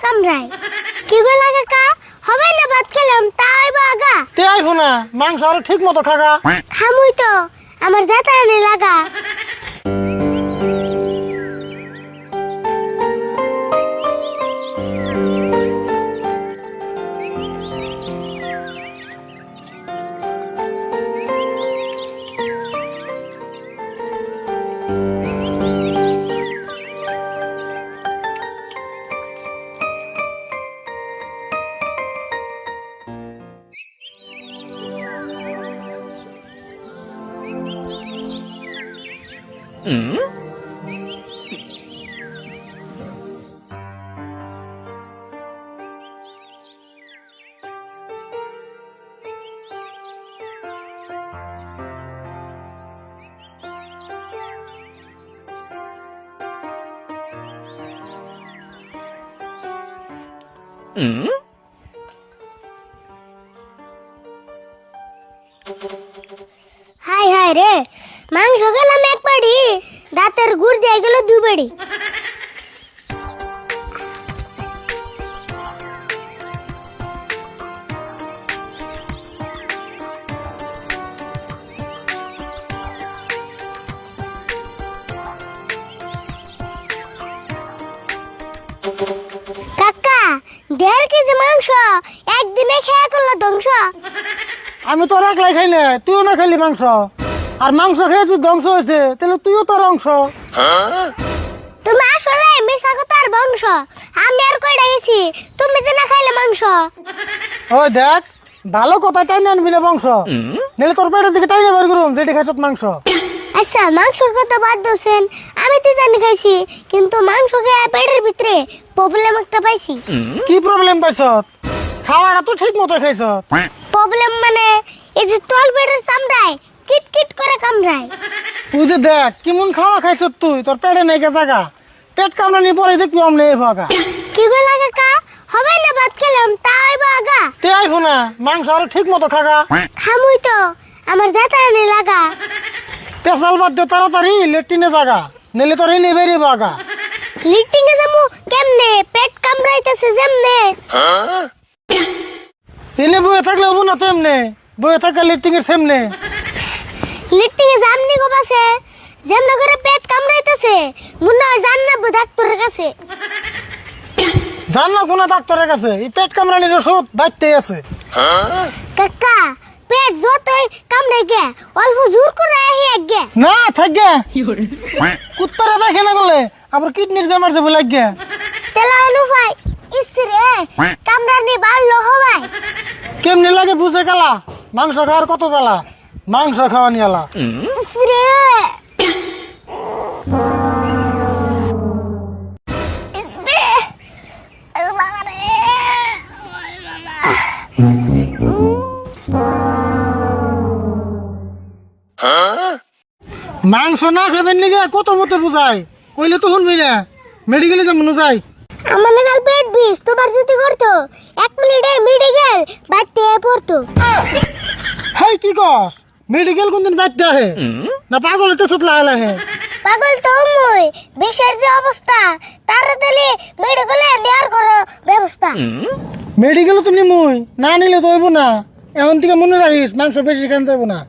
কামড়ায়। কি গো লাগা কা হবে না ভাত খেলাম তাই বাগা তে আইবো না মাংস আর ঠিক মতো থাকা খামুই তো আমার দাতা নে লাগা হাই হাই রে মাংস গেলাম এক বাড়ি দাঁতের গুড় দিয়ে গেল দুই বাড়ি কাকা 1.5 কেজি মাংস একদিনে খেয়ে করলো ধ্বংস আমি তো একলাই খাই না তুইও না খাইলি মাংস আর মাংস খেয়েছি ধ্বংস হয়েছে তাহলে তুইও তোর অংশ তুমি আসলে মিশা কথার বংশ আমি আর কইরা গেছি তুমি তো না খাইলে মাংস ওই দেখ ভালো কথা টাইনে আনবি না বংশ নাহলে তোর পেটের দিকে টাইনে বের করুম যেটি খাইছত মাংস আচ্ছা মাংসর কথা বাদ দোছেন আমি তো জানি খাইছি কিন্তু মাংস খেয়ে পেটের ভিতরে প্রবলেম একটা পাইছি কি প্রবলেম পাইছত খাওয়াটা তো ঠিক মতো খাইছত প্রবলেম মানে এই যে তল পেটের চামড়ায় কিট কিট করে কামড়ায় তুই যে দেখ কেমন খাওয়া খাইছত তুই তোর পেটে নাই গে জায়গা পেট কামড়ানি পরে দেখবি অমনে এই ভাগা কি গো লাগা কা হবে না ভাত খেলাম তাই বাগা তে আইবো না মাংস আর ঠিক মতো থাকা খামুই তো আমার দাতা নে লাগা তেসাল বাদ দে তাড়াতাড়ি লেট্রিনে জায়গা নাহলে তোর এনে বেরিয়ে বাগা লিটিং এ যামু কেমনে পেট কামড়াইতেছে যেমনে এনে বয়ে থাকলে হবো না তেমনে বয়ে থাকা লেট্রিং এর সামনে লিটিং এ জামনি গো বাসে যেমন করে পেট কামড়াইতেছে মনে হয় জান্নাত ডাক্তারের কাছে জান না কোন ডাক্তারের কাছে এই পেট কামড়ানির ওষুধ বাইতে আছে কাকা পেট যতই কামড়াই গে অল্প জোর করে আহি আগে না থাকগে কুত্তারে দেখে না গলে আবার কিডনির বেমার যাবে লাগে তেলা আলু ভাই ইসরে কামড়ানি বাড়লো হবাই কেমনে লাগে বুঝে গেলা মাংস খাওয়ার কত জ্বালা মাংস খাওয়া নিয়ালা ইসরে ইসরে আল্লাহরে মাংস না খাবেন নিগে কত মতে বুঝায় কইলে তো শুনবি না মেডিকেলে যাবো না যাই আমার লাগাল পেট বিষ তোমার যদি করতো 1 মিনিটে মেডিকেল বাইতে পড়তো হাই কি কস মেডিকেল কোনদিন বাইতে আহে না পাগল তো সুতলা আহে পাগল তো মুই বিষের যে অবস্থা তাড়াতাড়ি মেডিকেলে নেয়ার করো ব্যবস্থা মেডিকেল তো নিমুই না নিলে তো হইব না এখন থেকে মনে রাখিস মাংস বেশি খান যাবো না